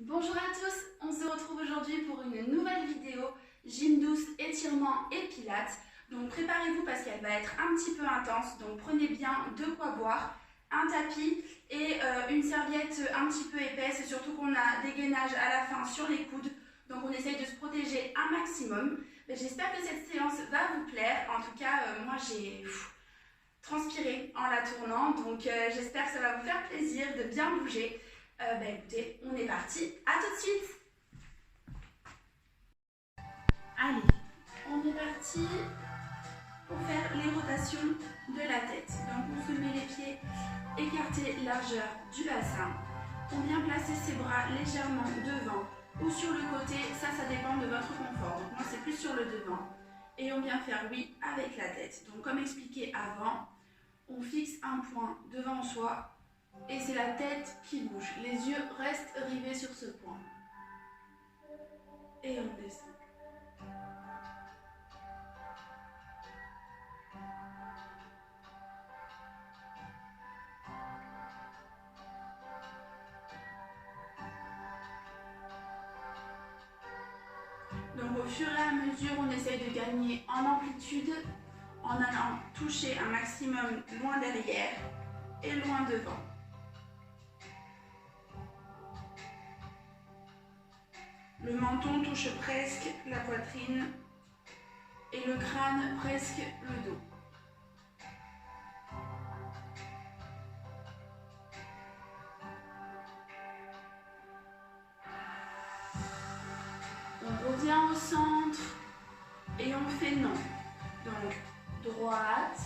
Bonjour à tous, on se retrouve aujourd'hui pour une nouvelle vidéo gym douce, étirement et pilates. Donc préparez-vous parce qu'elle va être un petit peu intense, donc prenez bien de quoi boire, un tapis et une serviette un petit peu épaisse, surtout qu'on a des gainages à la fin sur les coudes, donc on essaye de se protéger un maximum. J'espère que cette séance va vous plaire, en tout cas moi j'ai transpiré en la tournant, donc j'espère que ça va vous faire plaisir de bien bouger. Écoutez, on est parti, à tout de suite. Allez, on est parti pour faire les rotations de la tête. Donc on se met les pieds écartés largeur du bassin. On vient placer ses bras légèrement devant ou sur le côté, ça dépend de votre confort. Donc moi c'est plus sur le devant. Et on vient faire oui avec la tête. Donc comme expliqué avant, on fixe un point devant soi. Et c'est la tête qui bouge. Les yeux restent rivés sur ce point. Et on descend. Donc au fur et à mesure, on essaye de gagner en amplitude en allant toucher un maximum loin derrière et loin devant. Le menton touche presque la poitrine et le crâne presque le dos. On revient au centre et on fait non. Donc droite,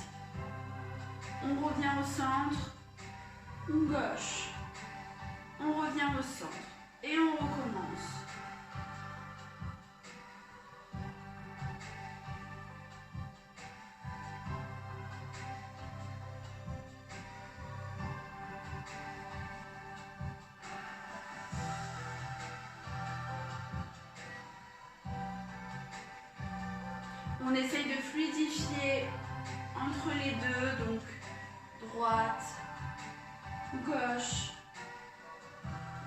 on revient au centre, gauche, on revient au centre et on recommence. On essaye de fluidifier entre les deux, donc droite, gauche,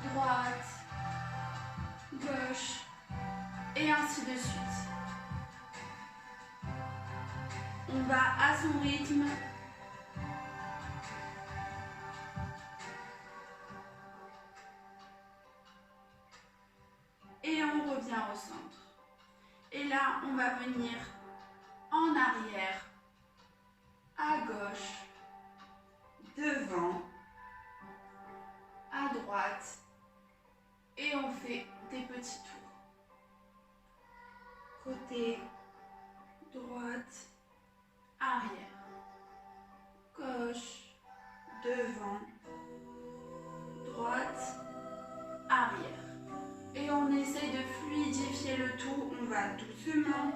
droite, gauche, et ainsi de suite. On va à son rythme. Et on revient au centre. Et là, on va venir en arrière, à gauche, devant, à droite, et on fait des petits tours. Côté, droite, arrière, gauche, devant, droite, arrière. Et on essaye de fluidifier le tout, on va doucement.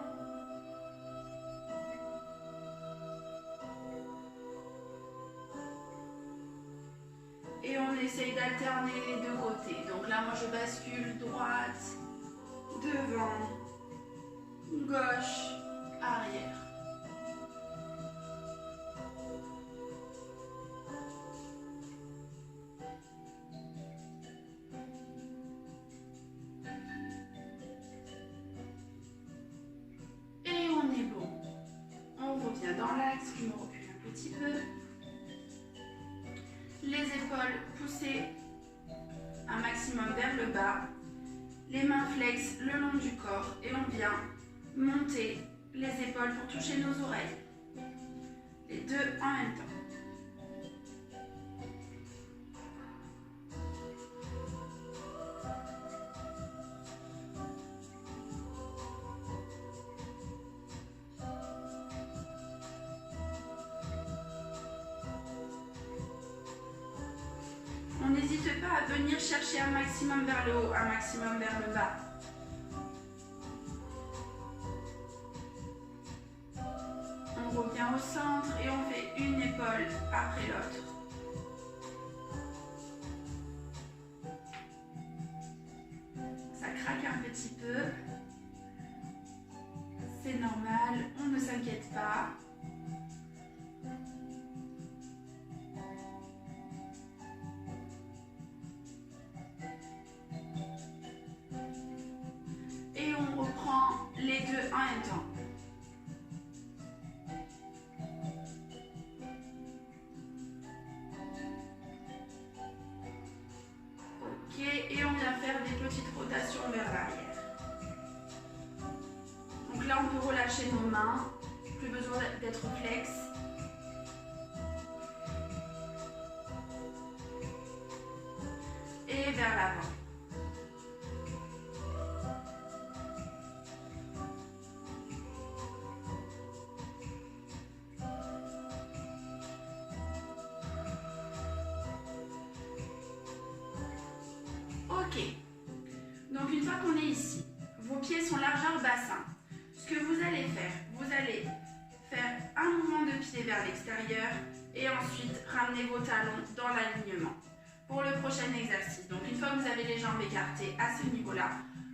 Et on essaye d'alterner les deux côtés. Donc là, moi je bascule droite, devant, gauche, arrière. Et on est bon. On revient dans l'axe, je me recule un petit peu. Les épaules poussées un maximum vers le bas, les mains flex le long du corps et on vient monter les épaules pour toucher nos oreilles. Les deux en même temps. On n'hésite pas à venir chercher un maximum vers le haut, un maximum vers le bas. On revient au centre et on fait une épaule après l'autre. Ça craque un petit peu. C'est normal, on ne s'inquiète pas. des petites rotations vers l'arrière. Donc là, on peut relâcher nos mains. Plus besoin d'être flex. Et vers l'avant. Ok. Donc une fois qu'on est ici, vos pieds sont largeur bassin. Ce que vous allez faire un mouvement de pied vers l'extérieur et ensuite ramener vos talons dans l'alignement pour le prochain exercice. Donc une fois que vous avez les jambes écartées à ce niveau-là,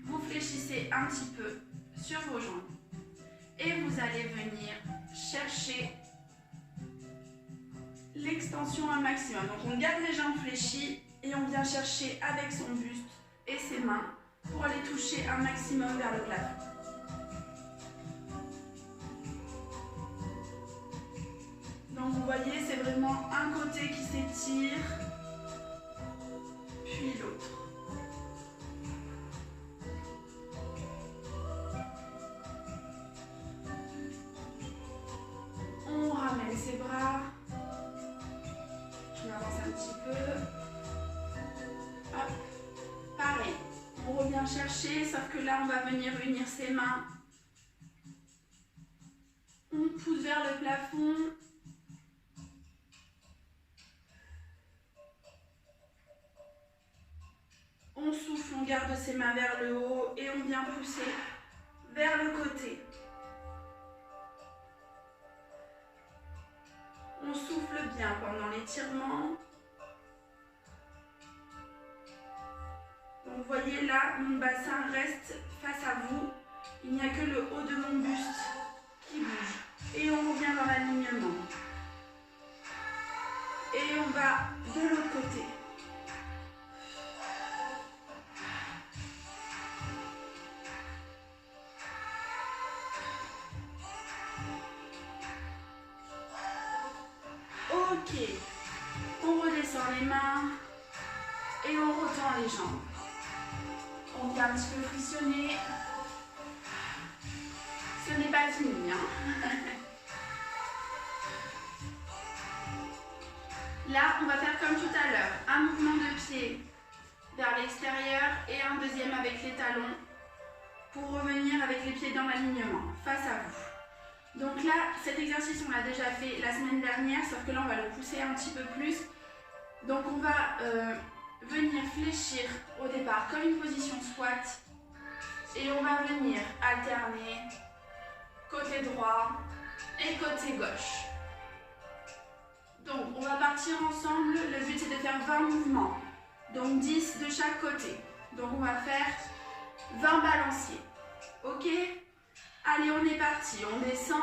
vous fléchissez un petit peu sur vos jambes et vous allez venir chercher l'extension un maximum. Donc on garde les jambes fléchies et on vient chercher avec son buste et ses mains pour aller toucher un maximum vers le plafond. Donc vous voyez, c'est vraiment un côté qui s'étire, puis l'autre. On ramène ses bras. Je m'avance un petit peu. Hop. Pareil. On revient chercher, sauf que là, on va venir unir ses mains. On pousse vers le plafond. On souffle, on garde ses mains vers le haut et on vient pousser vers le côté. On souffle bien pendant l'étirement. Donc vous voyez là, mon bassin reste face à vous. Il n'y a que le haut de mon buste qui bouge. Et on revient dans l'alignement. Et on va de l'autre côté. Ok, on redescend les mains et on retend les jambes. On vient un petit peu frissonner. Ce n'est pas fini, hein. Là, on va faire comme tout à l'heure, un mouvement de pied vers l'extérieur et un deuxième avec les talons pour revenir avec les pieds dans l'alignement, face à vous. Donc là, cet exercice, on l'a déjà fait la semaine dernière, sauf que là, on va le pousser un petit peu plus. Donc on va venir fléchir au départ comme une position squat et on va venir alterner côté droit et côté gauche. Donc on va partir ensemble, le but c'est de faire 20 mouvements, donc 10 de chaque côté. Donc on va faire 20 balanciers, ok? Allez, on est parti, on descend.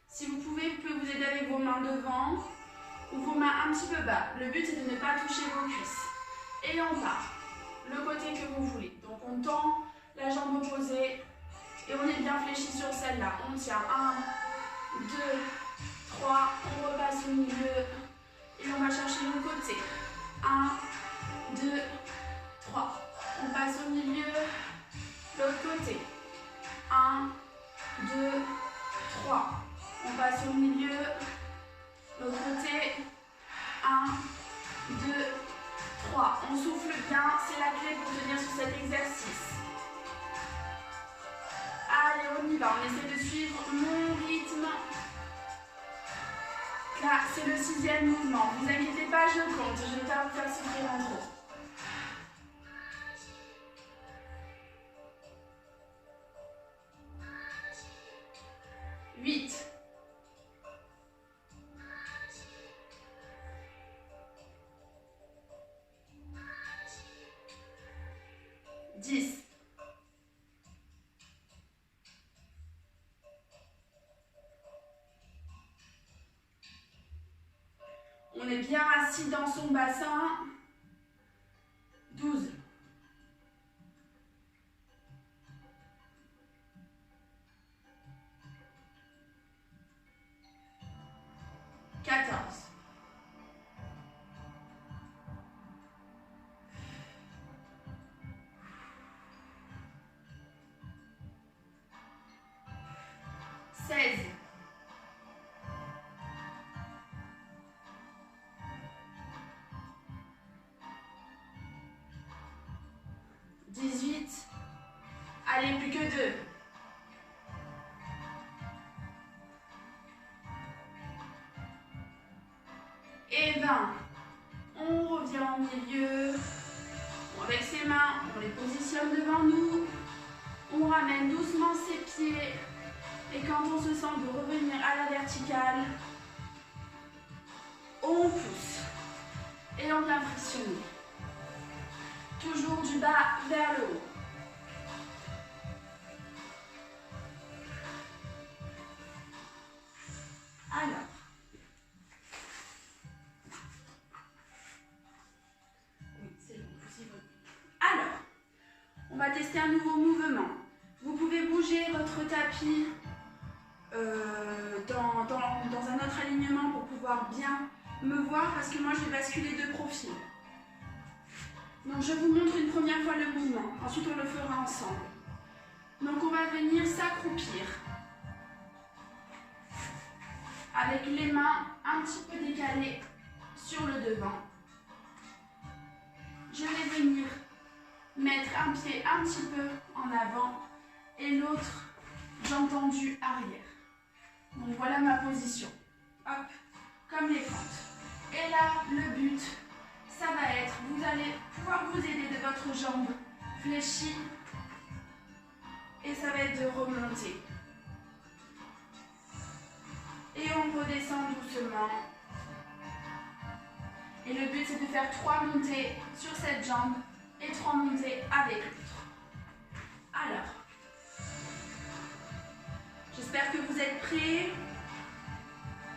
Si vous pouvez vous aider avec vos mains devant ou vos mains un petit peu bas. Le but c'est de ne pas toucher vos cuisses. Et on part, le côté que vous voulez. Donc on tend la jambe opposée et on est bien fléchi sur celle-là. On tient 1, 2, 3, on repasse au milieu et on va chercher le côté. 1, 2, 3. On passe au milieu, l'autre côté. 1, 2, 3. On passe au milieu, l'autre côté. 1, 2, 3. On souffle bien, c'est la clé pour tenir sur cet exercice. Allez, on y va, on essaie de suivre mon rythme. Là, c'est le 6e mouvement. Ne vous inquiétez pas, je compte. Je ne vais pas vous faire souffrir en trop. 8. 10. On est bien assis dans son bassin. 12. 14. 15. Allez, plus que 2. Et 20. On revient au milieu. Avec ses mains, on les positionne devant nous. On ramène doucement ses pieds. Et quand on se sent de revenir à la verticale, on pousse. Et on vient frictionner. Toujours du bas vers le haut. Alors. Oui, c'est bon. Alors, on va tester un nouveau mouvement. Vous pouvez bouger votre tapis dans un autre alignement pour pouvoir bien me voir parce que moi je vais basculer de profil. Donc je vous montre une première fois le mouvement, ensuite on le fera ensemble. Donc on va venir s'accroupir avec les mains un petit peu décalées sur le devant. Je vais venir mettre un pied un petit peu en avant et l'autre jambe tendue arrière. Donc voilà ma position. Hop, comme les fentes. Et là, le but, ça va être, vous allez pouvoir vous aider de votre jambe fléchie et ça va être de remonter. Et on redescend doucement. Et le but, c'est de faire 3 montées sur cette jambe et 3 montées avec l'autre. Alors, j'espère que vous êtes prêts.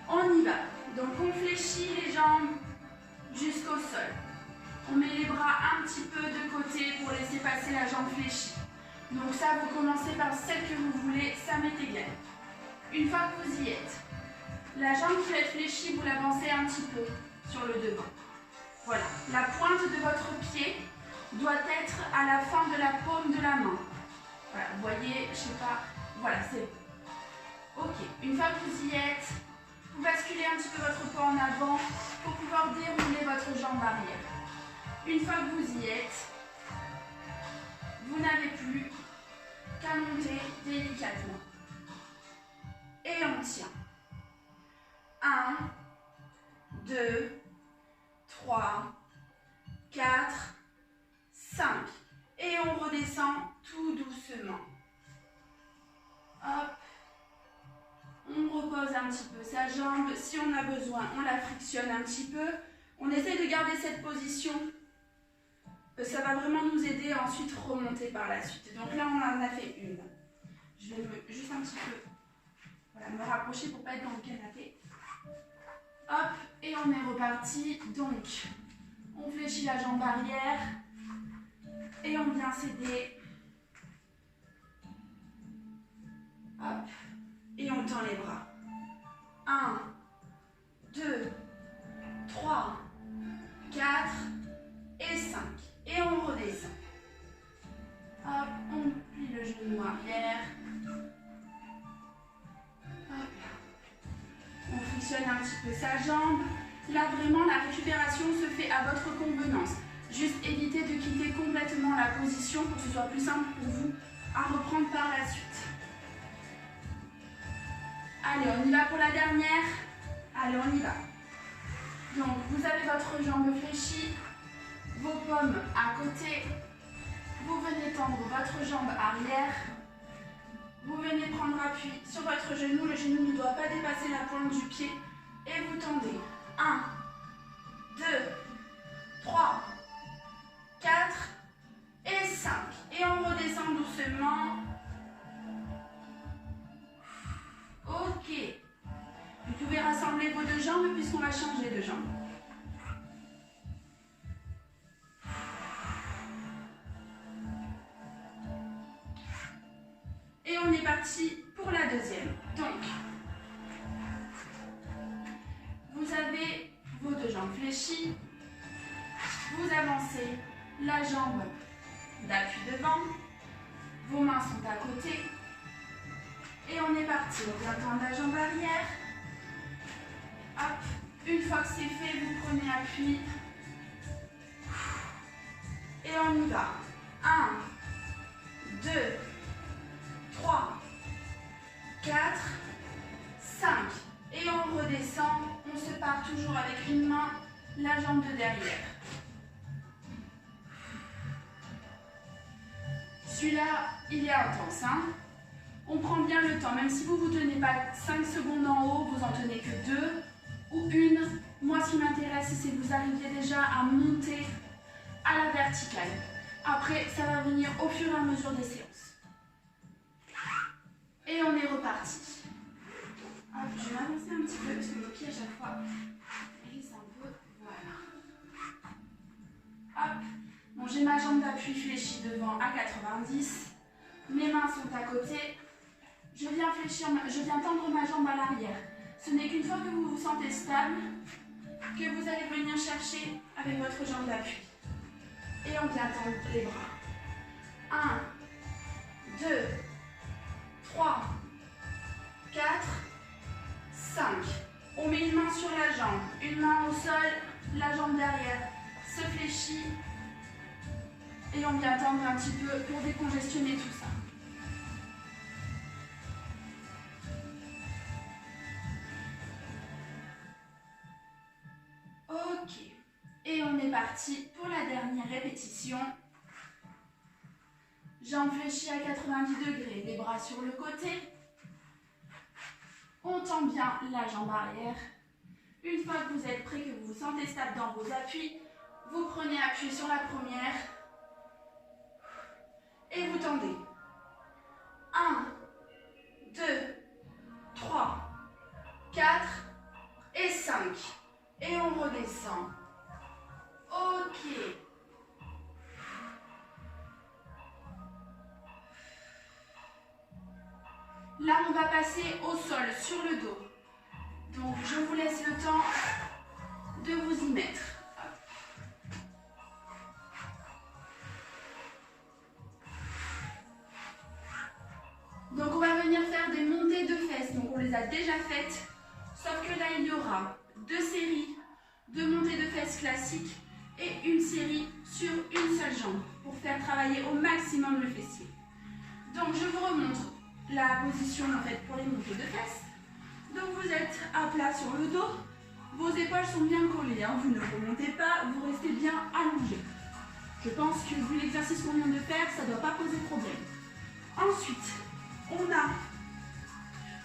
On y va. Donc, on fléchit les jambes jusqu'au sol. On met les bras un petit peu de côté pour laisser passer la jambe fléchie. Donc ça, vous commencez par celle que vous voulez, ça m'est égal. Une fois que vous y êtes, la jambe qui va être fléchie, vous l'avancez un petit peu sur le devant. Voilà, la pointe de votre pied doit être à la fin de la paume de la main. Voilà, vous voyez, je sais pas, voilà, c'est bon. Ok, une fois que vous y êtes, vous basculez un petit peu votre poids en avant pour pouvoir dérouler votre jambe arrière. Une fois que vous y êtes, vous n'avez plus qu'à monter délicatement. Et on tient. 1, 2, 3, 4, 5. Et on redescend tout doucement. Hop. On repose un petit peu sa jambe. Si on a besoin, on la frictionne un petit peu. On essaie de garder cette position. Ça va vraiment nous aider à ensuite remonter par la suite. Donc là, on en a fait une. Je vais juste un petit peu me rapprocher pour ne pas être dans le canapé. Hop, et on est reparti. Donc, on fléchit la jambe arrière et on vient s'aider. Hop, et on tend les bras. 1, 2, 3, 4 et 5. Et on redescend. Hop, on plie le genou arrière. Hop. On frictionne un petit peu sa jambe. Là, vraiment, la récupération se fait à votre convenance. Juste évitez de quitter complètement la position pour que ce soit plus simple pour vous à reprendre par la suite. Allez, on y va pour la dernière. Allez, on y va. Donc, vous avez votre jambe fléchie, vos paumes à côté. Vous venez tendre votre jambe arrière. Vous venez prendre appui sur votre genou. Le genou ne doit pas dépasser la pointe du pied. Et vous tendez. 1, 2, 3, 4 et 5. Et on redescend doucement. Ok. Vous pouvez rassembler vos deux jambes puisqu'on va changer de jambe. Et on est parti pour la deuxième. Donc, vous avez vos deux jambes fléchies. Vous avancez la jambe d'appui devant. Vos mains sont à côté. Et on est parti. On vient tendre la jambe arrière. Hop. Une fois que c'est fait, vous prenez appui. Et on y va. 1, 2, 3, 4, 5. Et on redescend. On se part toujours avec une main, la jambe de derrière. Celui-là, il est intense, hein. On prend bien le temps, même si vous ne tenez pas 5 secondes en haut, vous en tenez que 2 ou 1. Moi, ce qui m'intéresse, c'est que vous arriviez déjà à monter à la verticale. Après, ça va venir au fur et à mesure des séances. Et on est reparti. Hop, je vais m'avancer un petit peu parce que mon pied à chaque fois glisse un peu. Voilà. Hop. Bon, j'ai ma jambe d'appui fléchie devant à 90. Mes mains sont à côté. Je viens tendre ma jambe à l'arrière. Ce n'est qu'une fois que vous vous sentez stable que vous allez venir chercher avec votre jambe d'appui. Et on vient tendre les bras. 1, 2, 3, 4, 5. On met une main sur la jambe, une main au sol, la jambe derrière se fléchit. Et on vient tendre un petit peu pour décongestionner tout ça. Ok. Et on est parti pour la dernière répétition. Jambes fléchies à 90 degrés, les bras sur le côté. On tend bien la jambe arrière. Une fois que vous êtes prêt, que vous vous sentez stable dans vos appuis, vous prenez appui sur la première. Et vous tendez. 1, 2, 3, 4 et 5. Et on redescend. Ok. Là, on va passer au sol, sur le dos. Donc, je vous laisse le temps de vous y mettre. Donc, on va venir faire des montées de fesses. Donc, on les a déjà faites. Sauf que là, il y aura 2 séries de montées de fesses classiques et une série sur une seule jambe pour faire travailler au maximum le fessier. Donc, je vous remontre la position en fait pour les montées de fesses. Donc, vous êtes à plat sur le dos. Vos épaules sont bien collées. Hein. Vous ne remontez pas, vous restez bien allongé. Je pense que vu l'exercice qu'on vient de faire, ça ne doit pas poser problème. Ensuite, on a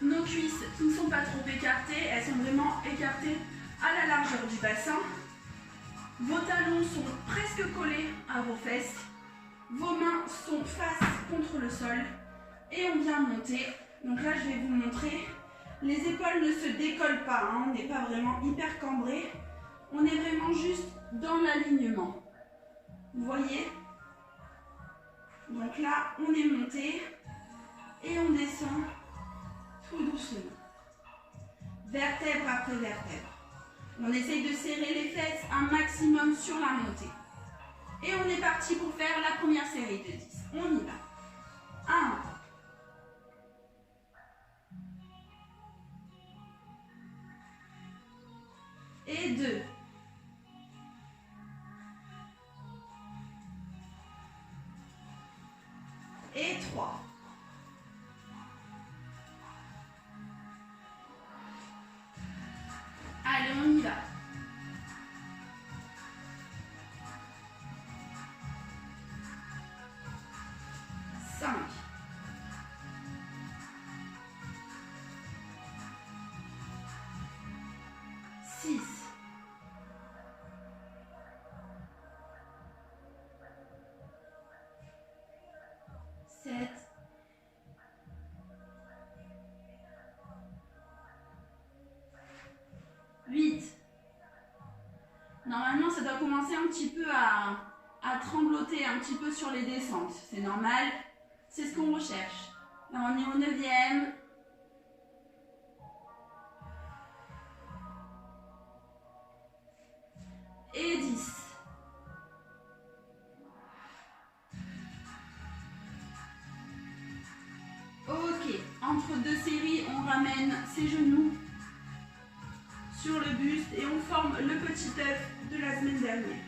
nos cuisses qui ne sont pas trop écartées. Elles sont vraiment écartées à la largeur du bassin. Vos talons sont presque collés à vos fesses. Vos mains sont face contre le sol. Et on vient monter. Donc là, je vais vous montrer. Les épaules ne se décollent pas. Hein. On n'est pas vraiment hyper cambré. On est vraiment juste dans l'alignement. Vous voyez? Donc là, on est monté. Et on descend tout doucement. Vertèbre après vertèbre. On essaye de serrer les fesses un maximum sur la montée. Et on est parti pour faire la première série de 10. On y va. 1. Et 2. Et 3. Allez, on y va. 5. 6. 7. 8. Normalement, ça doit commencer un petit peu à trembloter un petit peu sur les descentes. C'est normal, c'est ce qu'on recherche. Là, on est au 9e. Et 10. Ok, entre deux séries, on ramène ses genoux sur le buste et on forme le petit œuf de la semaine dernière.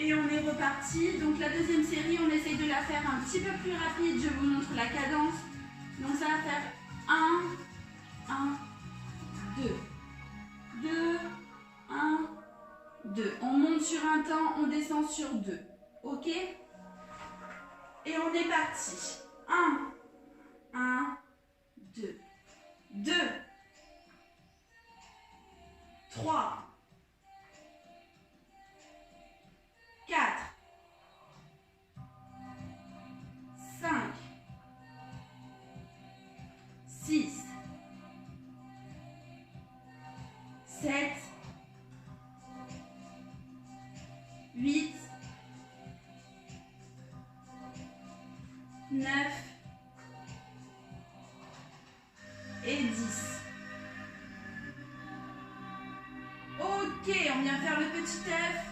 Et on est reparti. Donc la deuxième série, on essaye de la faire un petit peu plus rapide. Je vous montre la cadence. Donc ça va faire 1, 1, 2, 2, 1, 2. On monte sur un temps, on descend sur 2. Ok? Et on est parti. 1, 1, 2, 2, 3, 4, 5, 6, 7, 8, 9 et 10. Ok, on vient faire le petit œuf.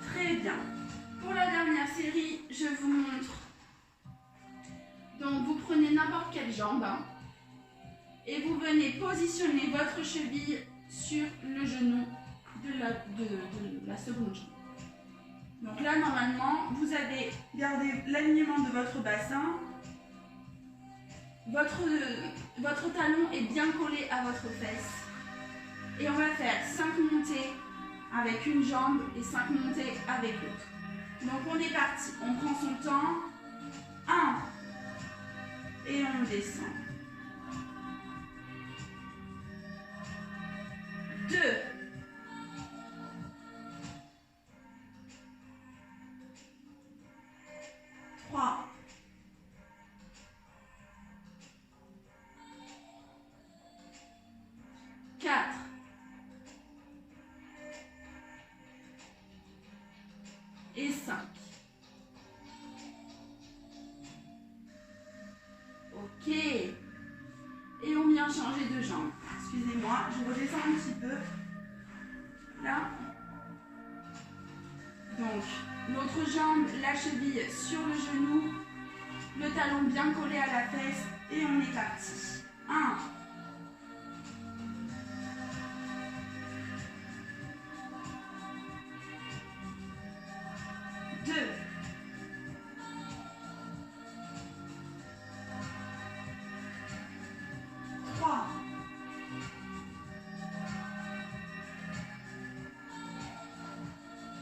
Très bien. Pour la dernière série, je vous montre. Donc, vous prenez n'importe quelle jambe et vous venez positionner votre cheville sur le genou de la seconde jambe. Donc là, normalement, vous avez gardé l'alignement de votre bassin. Votre talon est bien collé à votre fesse. Et on va faire 5 montées avec une jambe et 5 montées avec l'autre. Donc on est parti. On prend son temps. 1. Et on descend. 2. 3. 4. 5. Ok. Et on vient changer de jambe. Excusez-moi, je redescends un petit peu. Là. Donc, l'autre jambe, la cheville sur le genou, le talon bien collé à la fesse et on est parti. 1. 2. 3.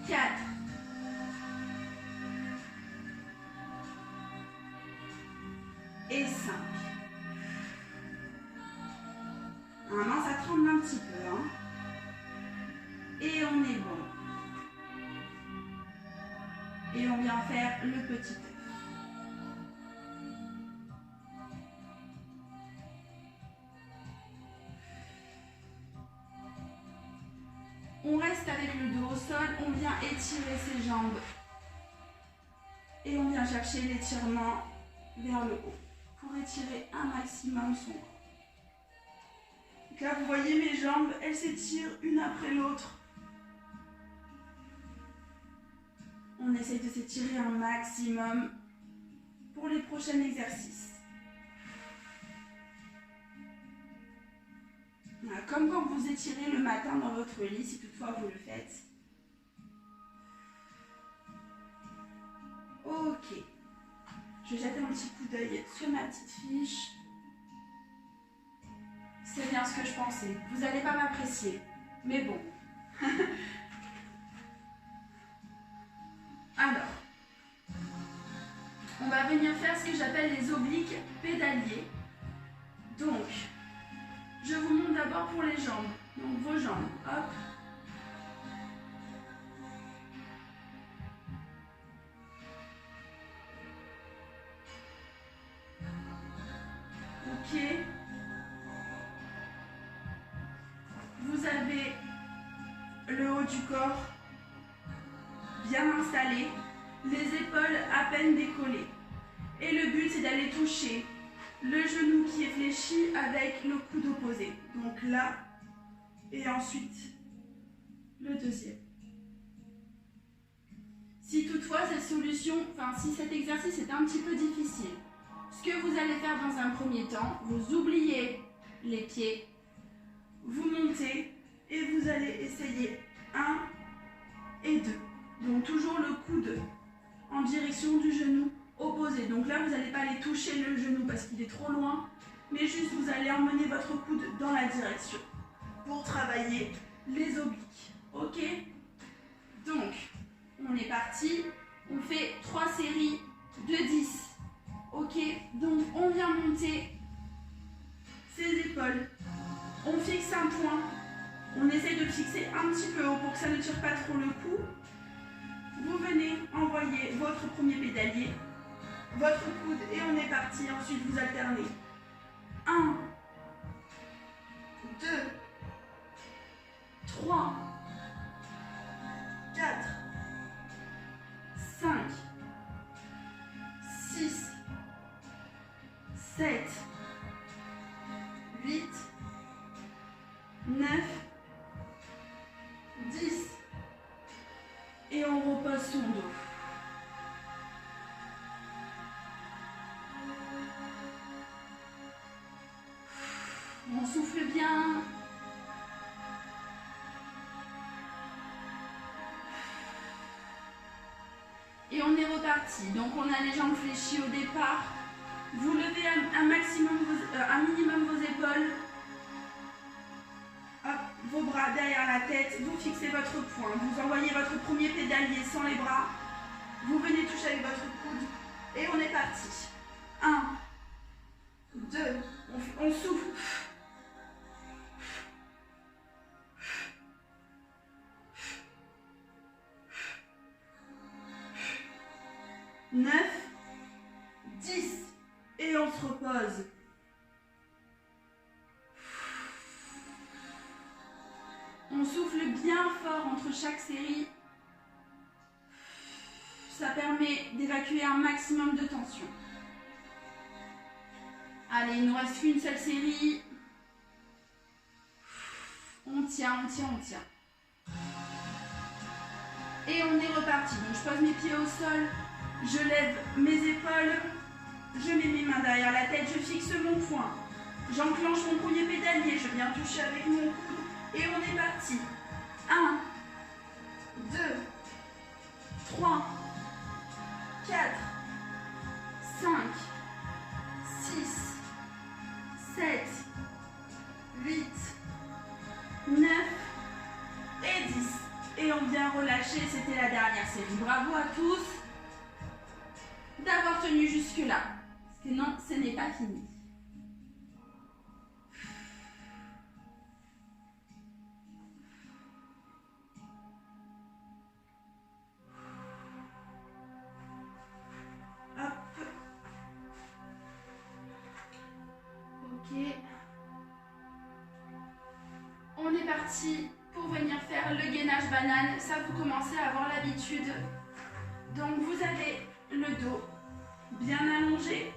4. Et 5. Normalement, ça tremble un petit peu. Hein. Et on est bon. Et on vient faire le petit œuf. On reste avec le dos au sol, on vient étirer ses jambes. Et on vient chercher l'étirement vers le haut pour étirer un maximum son corps. Donc là, vous voyez mes jambes, elles s'étirent une après l'autre. On essaye de s'étirer un maximum pour les prochains exercices. Voilà, comme quand vous étirez le matin dans votre lit, si toutefois vous le faites. Ok. Je vais jeter un petit coup d'œil sur ma petite fiche. C'est bien ce que je pensais. Vous n'allez pas m'apprécier, mais bon. Alors, on va venir faire ce que j'appelle les obliques pédaliers. Donc, je vous montre d'abord pour les jambes. Donc, vos jambes, hop. Ok. Vous avez le haut du corps bien installé, les épaules à peine décollées. Et le but, c'est d'aller toucher le genou qui est fléchi avec le coude opposé. Donc là, et ensuite le deuxième. Si toutefois cette solution, si cet exercice est un petit peu difficile, ce que vous allez faire dans un premier temps, vous oubliez les pieds, vous montez et vous allez essayer 1 et 2. Donc toujours le coude en direction du genou opposé. Donc là, vous n'allez pas aller toucher le genou parce qu'il est trop loin, mais juste vous allez emmener votre coude dans la direction pour travailler les obliques. Ok? Donc, on est parti. On fait 3 séries de 10. Ok? Donc, on vient monter ses épaules. On fixe un point. On essaye de le fixer un petit peu haut pour que ça ne tire pas trop le cou. Vous venez envoyer votre premier pédalier, votre coude et on est parti. Ensuite, vous alternez. 1, 2, 3, 4, 5, 6, 7, 8, 9, 10. Et on repose son dos. On souffle bien. Et on est reparti. Donc on a les jambes fléchies au départ. Vous levez un minimum vos épaules. Hop, vos bras derrière la tête. Vous fixez votre poing. Vous envoyez votre premier pédalier sans les bras. Vous venez toucher avec votre coude. Et on est parti. 1, 2, on souffle. 9, 10 et on se repose. On souffle bien fort entre chaque série. Ça permet d'évacuer un maximum de tension. Allez, il nous reste qu'une seule série. On tient, on tient, on tient. Et on est reparti. Donc je pose mes pieds au sol. Je lève mes épaules, je mets mes mains derrière la tête, je fixe mon poing. J'enclenche mon premier pédalier, je viens toucher avec mon coude et on est parti. 1, 2, 3, 4, 5, 6, 7, 8, 9 et 10. Et on vient relâcher, c'était la dernière série. Bravo à tous d'avoir tenu jusque-là. Sinon, ce n'est pas fini. Hop. Ok. On est parti pour venir faire le gainage banane. Ça, vous commencez à avoir l'habitude. Donc, vous avez le dos bien allongé.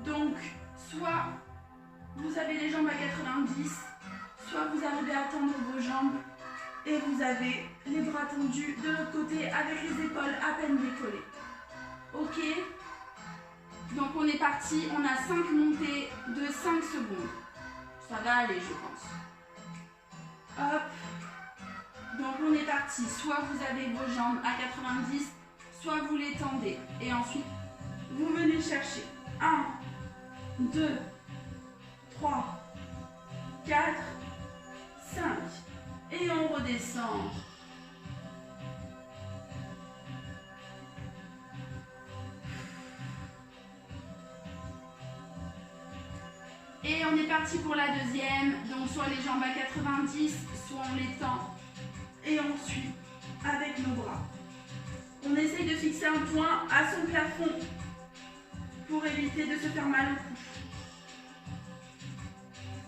Donc, soit vous avez les jambes à 90, soit vous arrivez à tendre vos jambes et vous avez les bras tendus de l'autre côté avec les épaules à peine décollées. Ok? Donc, on est parti. On a 5 montées de 5 secondes. Ça va aller, je pense. Hop. Donc, on est parti. Soit vous avez vos jambes à 90, soit vous les tendez. Et ensuite, vous venez chercher 1, 2, 3, 4, 5. Et on redescend. Et on est parti pour la deuxième. Donc soit les jambes à 90, soit on les tend. Et on suit avec nos bras. On essaye de fixer un point à son plafond pour éviter de se faire mal au cou.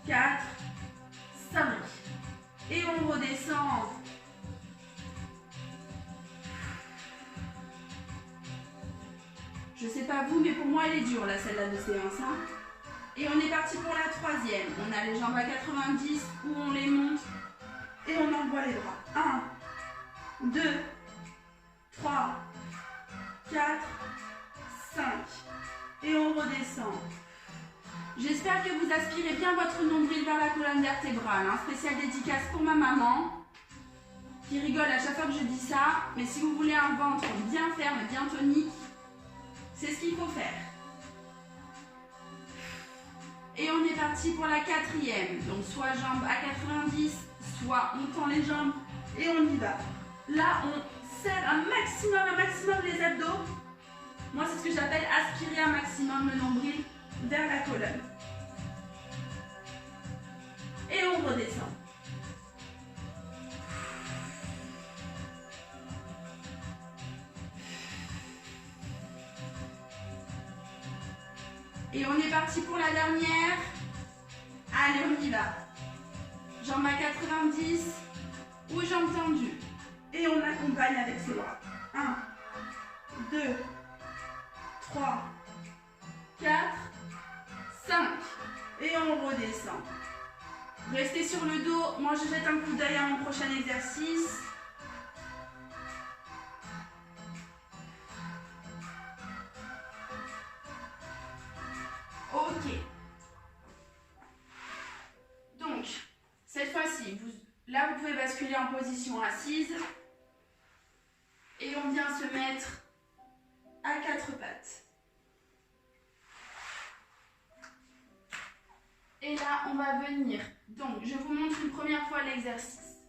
4, 5. Et on redescend. Je sais pas vous, mais pour moi elle est dure là, celle-là de séance. Hein. Et on est parti pour la troisième. On a les jambes à 90 où on les monte et on envoie les bras. 1, 2, 3, 4, 5. Et on redescend. J'espère que vous aspirez bien votre nombril vers la colonne vertébrale. Spéciale dédicace pour ma maman, qui rigole à chaque fois que je dis ça. Mais si vous voulez un ventre bien ferme, bien tonique, c'est ce qu'il faut faire. Et on est parti pour la 4e. Donc soit jambes à 90, soit on tend les jambes et on y va. Là, on serre un maximum les abdos. Moi, c'est ce que j'appelle aspirer un maximum le nombril vers la colonne. Et on redescend. Et on est parti pour la dernière. Allez, on y va. Jambes à 90 ou jambes tendues. Et on accompagne avec ses bras. 1, 2, 3, 4, 5. Et on redescend. Restez sur le dos. Moi, je jette un coup d'œil à mon prochain exercice. Ok. Donc, cette fois-ci, là, vous pouvez basculer en position assise. Et on vient se mettre à 4 pattes. Et là, on va venir. Donc, je vous montre une première fois l'exercice.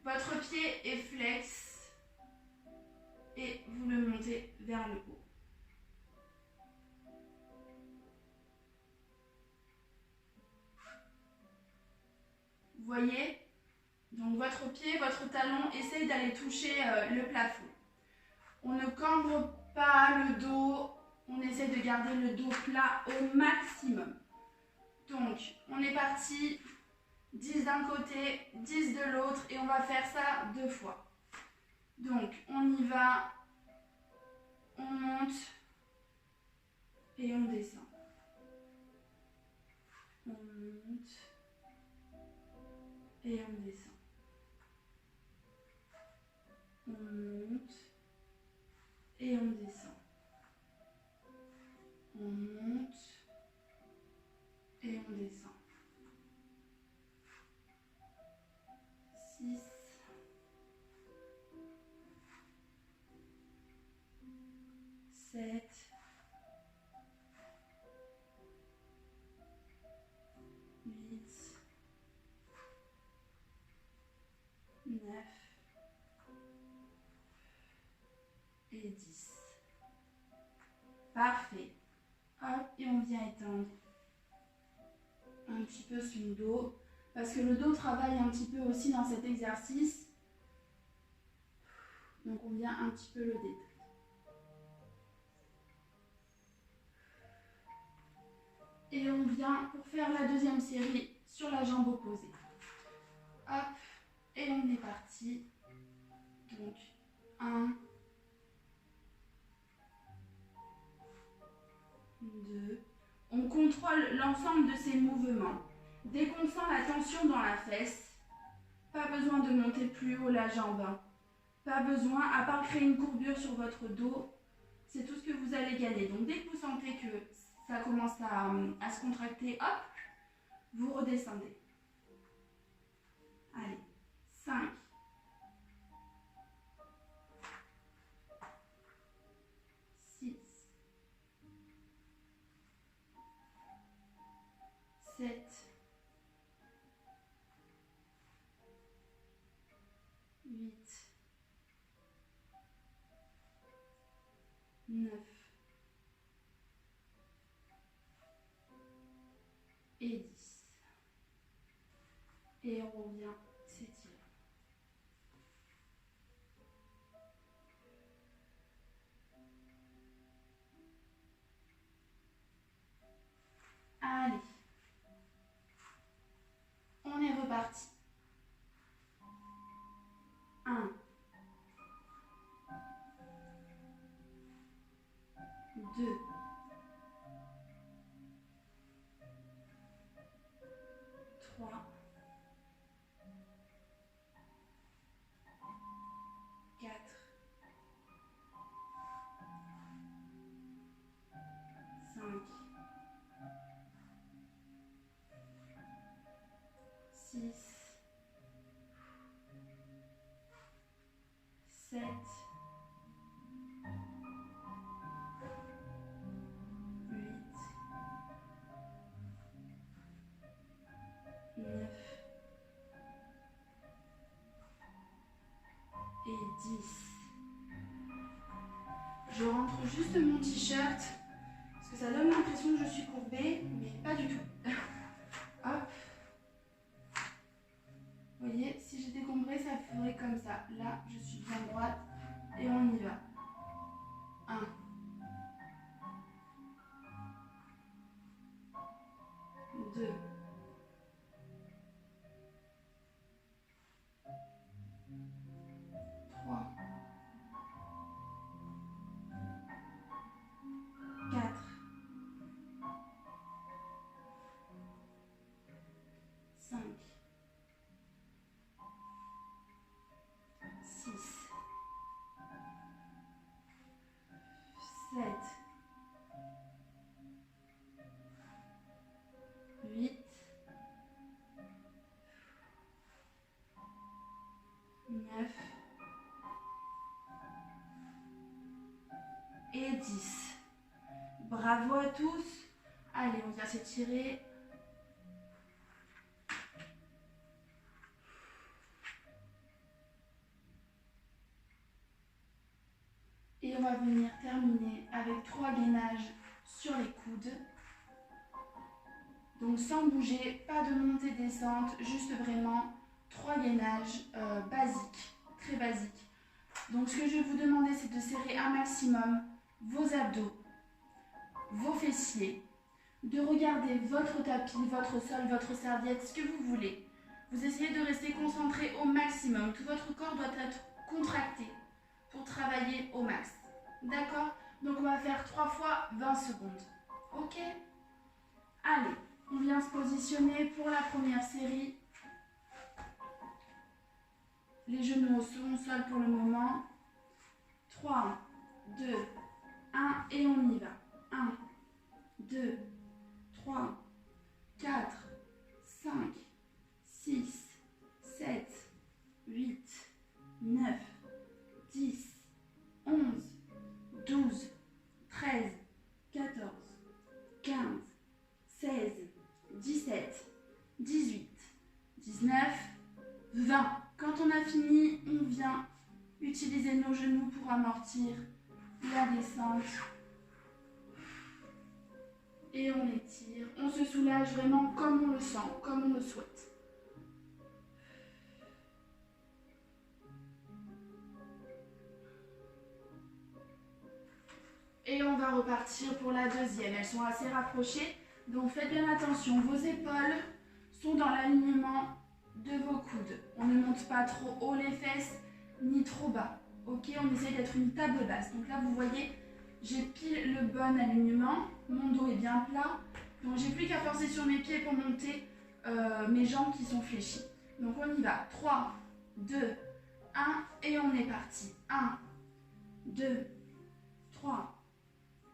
Votre pied est flex et vous le montez vers le haut. Vous voyez? Donc, votre pied, votre talon, essaye d'aller toucher le plafond. On ne cambre pas le dos. On essaie de garder le dos plat au maximum. Donc, on est parti, 10 d'un côté, 10 de l'autre, et on va faire ça 2 fois. Donc, on y va, on monte, et on descend. On monte, et on descend. On monte, et on descend. On monte, et on descend. 6, 7, 8, 9 et 10. Parfait. Hop, et on vient étendre un petit peu son dos, parce que le dos travaille un petit peu aussi dans cet exercice. Donc on vient un petit peu le détendre. Et on vient pour faire la deuxième série sur la jambe opposée. Hop, et on est parti. Donc 1, 2. On contrôle l'ensemble de ces mouvements. Dès qu'on sent la tension dans la fesse, pas besoin de monter plus haut la jambe. Pas besoin, à part créer une courbure sur votre dos, c'est tout ce que vous allez gagner. Donc dès que vous sentez que ça commence à se contracter, hop, vous redescendez. Allez, 5, 6, 7, 8, 9 et 10. Et on revient s'étirer. Allez, on est reparti. 1, 2, 3, 4, 6, 7, 8, 9 et 10. Je rentre juste mon t-shirt parce que ça donne l'impression que je suis courbée, mais pas du tout. Hop. Vous voyez, si j'étais courbée, ça ferait comme ça. Là, je suis bien droite et on y va. 1, 2, 3, 4, 5, 6, 7, 8, 9 et 10. Bravo à tous. Allez, on vient s'étirer. Et on va venir terminer avec 3 gainages sur les coudes. Donc sans bouger, pas de montée-descente, juste vraiment 3 gainages basiques, très basiques. Donc ce que je vais vous demander, c'est de serrer un maximum vos abdos, vos fessiers, de regarder votre tapis, votre sol, votre serviette, ce que vous voulez. Vous essayez de rester concentré au maximum. Tout votre corps doit être contracté pour travailler au max. D'accord? Donc on va faire 3 fois 20 secondes. Ok? Allez, on vient se positionner pour la première série. Les genoux au sol pour le moment. 3, 2, 1 et on y va. 1, 2, 3, 4, 5, 6, 7, 8, 9, 10, 11, 12, 13, 14, 15, 16, 17, 18, 19, 20. Quand on a fini, on vient utiliser nos genoux pour amortir la descente. Et on étire, on se soulage vraiment comme on le sent, comme on le souhaite. Et on va repartir pour la deuxième. Elles sont assez rapprochées, donc faites bien attention. Vos épaules sont dans l'alignement de vos coudes. On ne monte pas trop haut les fesses, ni trop bas. Ok, on essaye d'être une table basse. Donc là, vous voyez, j'ai pile le bon alignement. Mon dos est bien plat. Donc j'ai plus qu'à forcer sur mes pieds pour monter mes jambes qui sont fléchies. Donc on y va. 3, 2, 1 et on est parti. 1, 2, 3,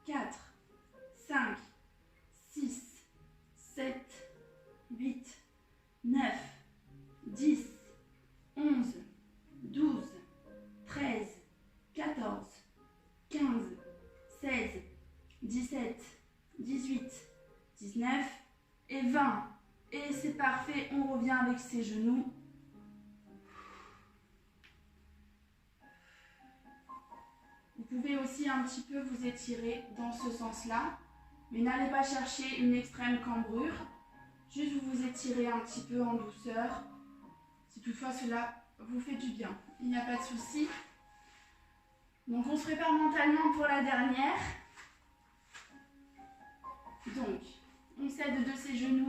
4, 5, 6, 7, 8, 9, 10, 11, 12, 13, 14, 15, 16, 17, 18, 19 et 20. Et c'est parfait, on revient avec ses genoux. Vous pouvez aussi un petit peu vous étirer dans ce sens-là, mais n'allez pas chercher une extrême cambrure. Juste vous étirez un petit peu en douceur, si toutefois cela vous fait du bien. Il n'y a pas de souci. Donc on se prépare mentalement pour la dernière. Donc, on s'aide de ses genoux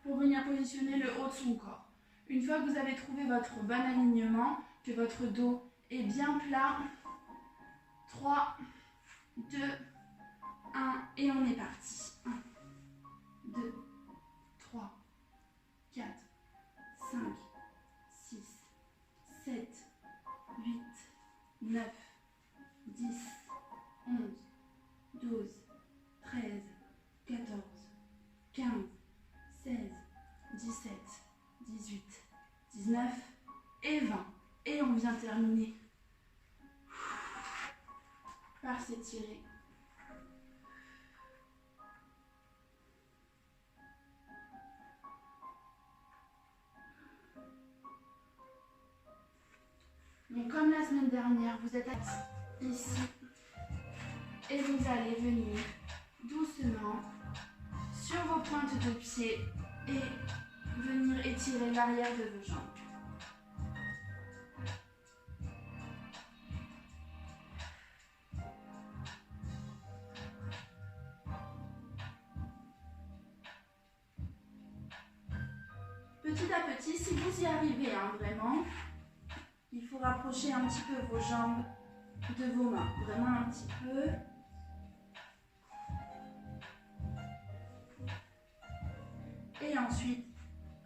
pour venir positionner le haut de son corps. Une fois que vous avez trouvé votre bon alignement, que votre dos est bien plat, 3, 2, 1 et on est parti. 1, 2, 3, 4, 5, 6, 7, 8, 9, 10, 11, 12, 13, 14, 15, 16, 17, 18, 19 et 20. Et on vient terminer par s'étirer. Donc comme la semaine dernière, vous êtes ici et vous allez venir doucement sur vos pointes de pied et venir étirer l'arrière de vos jambes. Petit à petit, si vous y arrivez, vraiment, il faut rapprocher un petit peu vos jambes de vos mains, vraiment un petit peu. Et ensuite,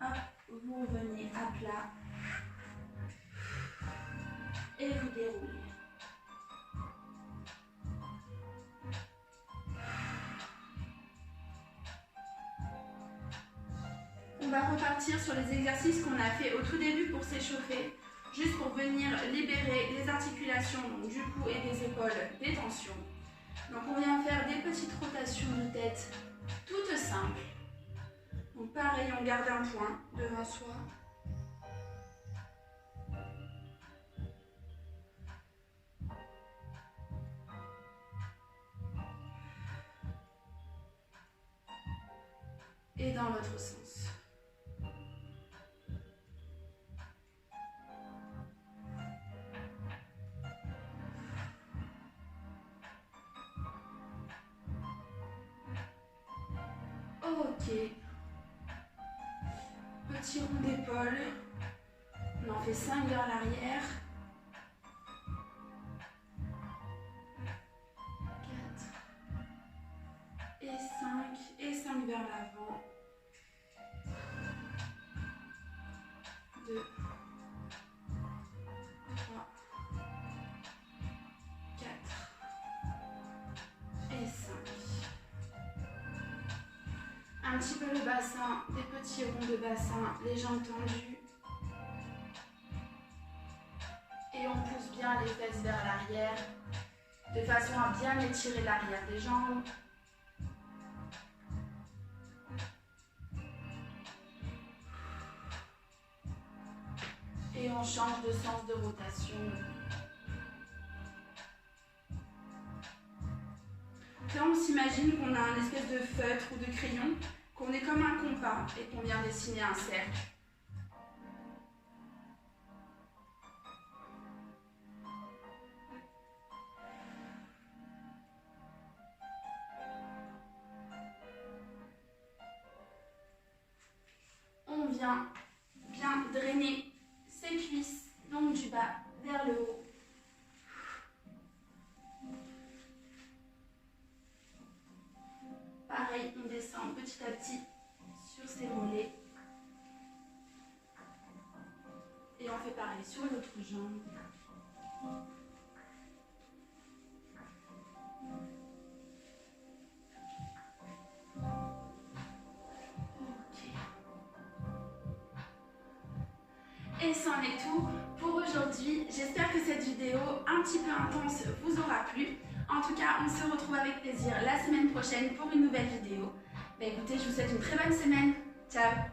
hop, vous revenez à plat et vous déroulez. On va repartir sur les exercices qu'on a fait au tout début pour s'échauffer, juste pour venir libérer les articulations donc du cou et des épaules des tensions. Donc on vient faire des petites rotations de tête toutes simples. Donc pareil, on garde un point devant soi. Et dans l'autre sens. Ok. Petit rond d'épaule. On en fait 5 vers l'arrière. 4 et 5 et 5 vers l'avant. 2, 3, 4 et 5. Un petit peu le bassin, des petits ronds de bassin, les jambes tendues. Et on pousse bien les fesses vers l'arrière, de façon à bien étirer l'arrière des jambes. Et on change de sens de rotation. Là, on s'imagine qu'on a un espèce de feutre ou de crayon, qu'on est comme un compas et qu'on vient dessiner un cercle. On vient bien drainer ses cuisses, donc du bas vers le haut. Pareil, on descend petit à petit sur ses mollets. Et on fait pareil sur l'autre jambe. Et c'en est tout pour aujourd'hui. J'espère que cette vidéo un petit peu intense vous aura plu. En tout cas, on se retrouve avec plaisir la semaine prochaine pour une nouvelle vidéo. Écoutez, je vous souhaite une très bonne semaine. Ciao!